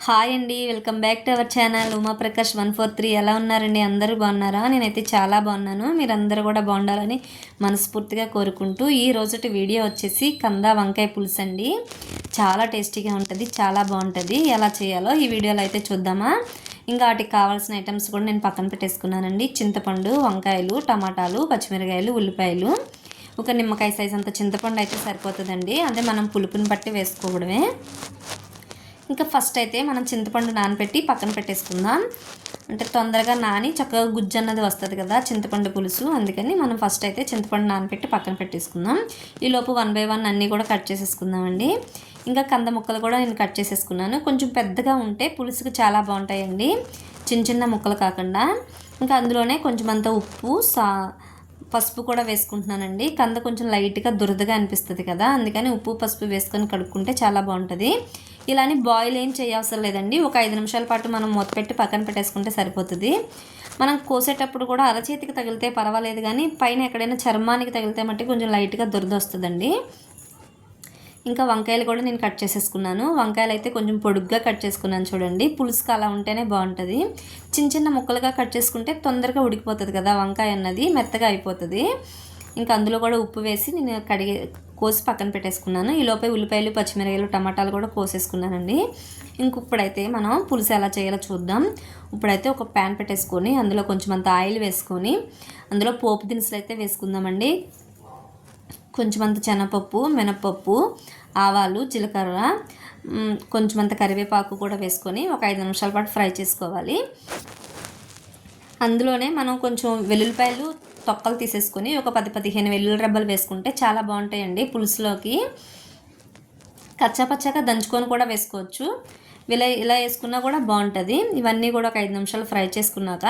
Hi అండి, welcome back to our channel Uma Prakash 143. ఎలా ఉన్నారండి? అందరూ బాగున్నారా? నేనైతే చాలా బాగున్నాను. మీరందరూ కూడా బాగుండాలని మనస్ఫూర్తిగా కోరుకుంటూ ఈ రోజుటి వీడియో వచ్చేసి కంద వంకాయ పులుసు అండి. చాలా టేస్టీగా ఉంటుంది, చాలా బాగుంటుంది. ఎలా చేయాలో ఈ వీడియోలో అయితే చూద్దామా. ఇంకా వాటికి కావాల్సిన ఐటమ్స్ కూడా నేను పక్కన పెట్టేసుకున్నానండి. చింతపండు, వంకాయలు, టమాటాలు, పచ్చిమిరకాయలు, ఉల్లిపాయలు, ఒక నిమ్మకాయ సైజ్ అంత చింతపండు అయితే సరిపోతుందండి. అదే మనం పులుపుని బట్టి వేసుకోవడమే. ఇంకా ఫస్ట్ అయితే మనం చింతపండు నానబెట్టి పక్కన పెట్టేసుకుందాం. అంటే తొందరగా నాని చక్కగా గుజ్జు అన్నది వస్తుంది కదా చింతపండు పులుసు. అందుకని మనం ఫస్ట్ అయితే చింతపండు నానబెట్టి పక్కన పెట్టేసుకుందాం. ఈలోపు 1 బై 1 అన్నీ కూడా కట్ చేసేసుకుందామండి. ఇంకా కంద ముక్కలు కూడా నేను కట్ చేసేసుకున్నాను. కొంచెం పెద్దగా ఉంటే పులుసుకు చాలా బాగుంటాయండి, చిన్న చిన్న ముక్కలు కాకుండా. ఇంకా అందులోనే కొంచెం అంత ఉప్పు, పసుపు కూడా వేసుకుంటున్నానండి. కంద కొంచెం లైట్గా దురదగా అనిపిస్తుంది కదా, అందుకని ఉప్పు పసుపు వేసుకొని కడుక్కుంటే చాలా బాగుంటుంది. ఇలాని బాయిల్ ఏం చేయవసరం లేదండి. ఒక 5 నిమిషాల పాటు మనం మూత పెట్టి పక్కన పెట్టేసుకుంటే సరిపోతుంది. మనం కోసేటప్పుడు కూడా అరచేతికి తగిలితే పర్వాలేదు, కానీ పైన ఎక్కడైనా చర్మానికి తగిలితే మట్టి కొంచెం లైట్గా దురద వస్తుందండి. ఇంకా వంకాయలు కూడా నేను కట్ చేసేసుకున్నాను. వంకాయలు అయితే కొంచెం పొడుగ్గా కట్ చేసుకున్నాను చూడండి. పులుసుకు అలా ఉంటేనే బాగుంటుంది. చిన్న చిన్న ముక్కలుగా కట్ చేసుకుంటే తొందరగా ఉడికిపోతుంది కదా, వంకాయ అన్నది మెత్తగా అయిపోతుంది. ఇంకా అందులో కూడా ఉప్పు వేసి నేను కోసి పక్కన పెట్టేసుకున్నాను. ఈ లోపే ఉల్లిపాయలు, పచ్చిమిరకాయలు, టమాటాలు కూడా కోసేసుకున్నానండి. ఇప్పుడైతే మనం పులుసు ఎలా చేయాలో చూద్దాం. ఇప్పుడైతే ఒక ప్యాన్ పెట్టేసుకొని అందులో కొంచెం అంత ఆయిల్ వేసుకొని అందులో పోపు దినుసులు అయితే వేసుకుందామండి. కొంచెం అంత శనగపప్పు, మినపప్పు, ఆవాలు, జీలకర్ర, కొంచెం అంత కరివేపాకు కూడా వేసుకొని ఒక 5 నిమిషాల పాటు ఫ్రై చేసుకోవాలి. అందులోనే మనం కొంచెం వెల్లుల్లిపాయలు తొక్కలు తీసేసుకొని ఒక 10-15 వెల్లుల్లి రెబ్బలు వేసుకుంటే చాలా బాగుంటాయండి పులుసులోకి. కచ్చాపచ్చాగా దంచుకొని కూడా వేసుకోవచ్చు, ఇలా వేసుకున్నా కూడా బాగుంటుంది. ఇవన్నీ కూడా ఒక 5 నిమిషాలు ఫ్రై చేసుకున్నాక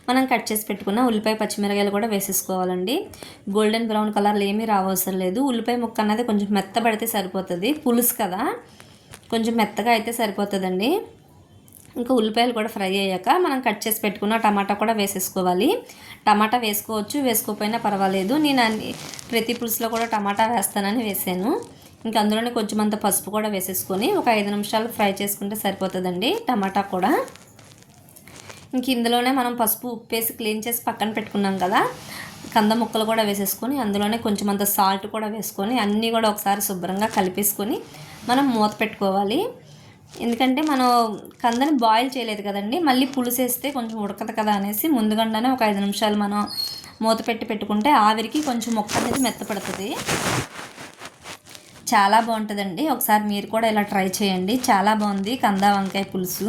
మనం కట్ చేసి పెట్టుకున్న ఉల్లిపాయ, పచ్చిమిరకాయలు కూడా వేసేసుకోవాలండి. గోల్డెన్ బ్రౌన్ కలర్లో ఏమీ రావసరం లేదు. ఉల్లిపాయ ముక్క అన్నది కొంచెం మెత్తబడితే సరిపోతుంది, పులుసు కదా, కొంచెం మెత్తగా అయితే సరిపోతుందండి. ఇంకా ఉల్లిపాయలు కూడా ఫ్రై అయ్యాక మనం కట్ చేసి పెట్టుకున్న టమాటా కూడా వేసేసుకోవాలి. టమాటా వేసుకోవచ్చు, వేసుకోకపోయినా పర్వాలేదు. నేను ప్రతి పులుసులో కూడా టమాటా వేస్తానని వేసాను. ఇంకా అందులోనే కొంచెం అంత పసుపు కూడా వేసేసుకొని ఒక 5 నిమిషాలు ఫ్రై చేసుకుంటే సరిపోతుందండి టమాటా కూడా. ఇంక ఇందులోనే మనం పసుపు, ఉప్పు వేసి క్లీన్ చేసి పక్కన పెట్టుకున్నాం కదా, కంద ముక్కలు కూడా వేసేసుకొని అందులోనే కొంచెం అంత సాల్ట్ కూడా వేసుకొని అన్నీ కూడా ఒకసారి శుభ్రంగా కలిపేసుకొని మనం మూత పెట్టుకోవాలి. ఎందుకంటే మనం కందని బాయిల్ చేయలేదు కదండి, మళ్ళీ పులుసు వేస్తే కొంచెం ఉడకదు కదా అనేసి ముందుగానే ఒక 5 నిమిషాలు మనం మూత పెట్టుకుంటే ఆవిరికి కొంచెం ముక్క అనేది మెత్తపడుతుంది. చాలా బాగుంటుందండి. ఒకసారి మీరు కూడా ఇలా ట్రై చేయండి, చాలా బాగుంది కంద వంకాయ పులుసు.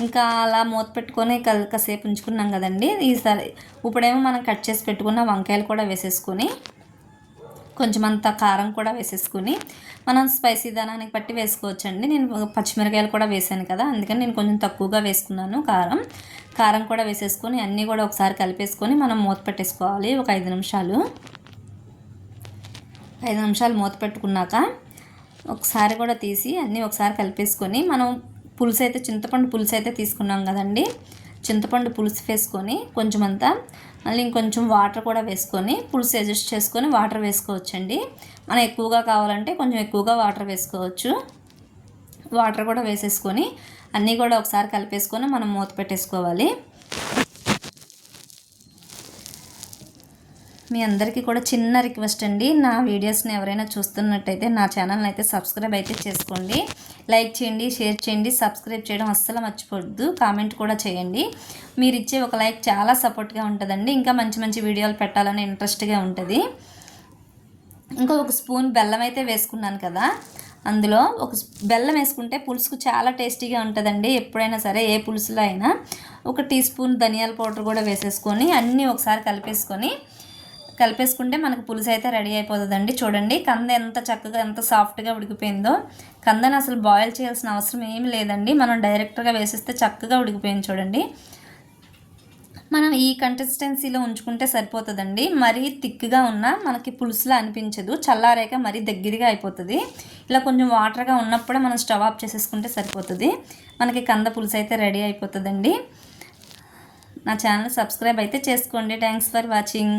ఇంకా అలా మూత పెట్టుకొని కాసేపు ఉంచుకున్నాం కదండి. ఈసారి ఇప్పుడేమో మనం కట్ చేసి పెట్టుకున్న వంకాయలు కూడా వేసేసుకొని కొంచెం అంత కారం కూడా వేసేసుకొని మనం స్పైసీ దానానికి బట్టి వేసుకోవచ్చండి. నేను పచ్చిమిరకాయలు కూడా వేసాను కదా, అందుకని నేను కొంచెం తక్కువగా వేసుకున్నాను కారం కూడా వేసేసుకొని అన్నీ కూడా ఒకసారి కలిపేసుకొని మనం మూత పెట్టేసుకోవాలి ఒక 5 నిమిషాలు. 5 నిమిషాలు మూత పెట్టుకున్నాక ఒకసారి కూడా తీసి అన్నీ ఒకసారి కలిపేసుకొని మనం పులుసు అయితే చింతపండు పులుసు అయితే తీసుకున్నాం కదండి, చింతపండు పులుసు వేసుకొని కొంచెం అంతా మళ్ళీ ఇంకొంచెం వాటర్ కూడా వేసుకొని పులుసు అడ్జస్ట్ చేసుకొని వాటర్ వేసుకోవచ్చండి. మనం ఎక్కువగా కావాలంటే కొంచెం ఎక్కువగా వాటర్ వేసుకోవచ్చు. వాటర్ కూడా వేసేసుకొని అన్నీ కూడా ఒకసారి కలిపేసుకొని మనం మూత పెట్టేసుకోవాలి. మీ అందరికీ కూడా చిన్న రిక్వెస్ట్ అండి, నా వీడియోస్ని ఎవరైనా చూస్తున్నట్టయితే నా ఛానల్ని అయితే సబ్స్క్రైబ్ అయితే చేసుకోండి. లైక్ చేయండి, షేర్ చేయండి, సబ్స్క్రైబ్ చేయడం అస్సలు మర్చిపోవద్దు. కామెంట్ కూడా చేయండి. మీరు ఇచ్చే ఒక లైక్ చాలా సపోర్ట్గా ఉంటుందండి, ఇంకా మంచి మంచి వీడియోలు పెట్టాలని ఇంట్రెస్ట్గా ఉంటుంది. ఇంకా ఒక స్పూన్ బెల్లం అయితే వేసుకున్నాను కదా, అందులో ఒక బెల్లం వేసుకుంటే పులుసుకు చాలా టేస్టీగా ఉంటుందండి. ఎప్పుడైనా సరే ఏ పులుసులో అయినా ఒక టీ స్పూన్ ధనియాల పౌడర్ కూడా వేసేసుకొని అన్నీ ఒకసారి కలిపేసుకుంటే మనకు పులుసు అయితే రెడీ అయిపోతుందండి. చూడండి కంద ఎంత చక్కగా ఎంత సాఫ్ట్గా ఉడికిపోయిందో. కందని అసలు బాయిల్ చేయాల్సిన అవసరం ఏమి లేదండి, మనం డైరెక్ట్గా వేసేస్తే చక్కగా ఉడికిపోయింది చూడండి. మనం ఈ కన్సిస్టెన్సీలో ఉంచుకుంటే సరిపోతుందండి. మరీ థిక్గా ఉన్నా మనకి పులుసులా అనిపించదు, చల్లారాక మరీ దగ్గరగా అయిపోతుంది. ఇలా కొంచెం వాటర్గా ఉన్నప్పుడే మనం స్టవ్ ఆఫ్ చేసేసుకుంటే సరిపోతుంది. మనకి కంద పులుసు అయితే రెడీ అయిపోతుందండి. నా ఛానల్ సబ్స్క్రైబ్ అయితే చేసుకోండి. Thanks for watching.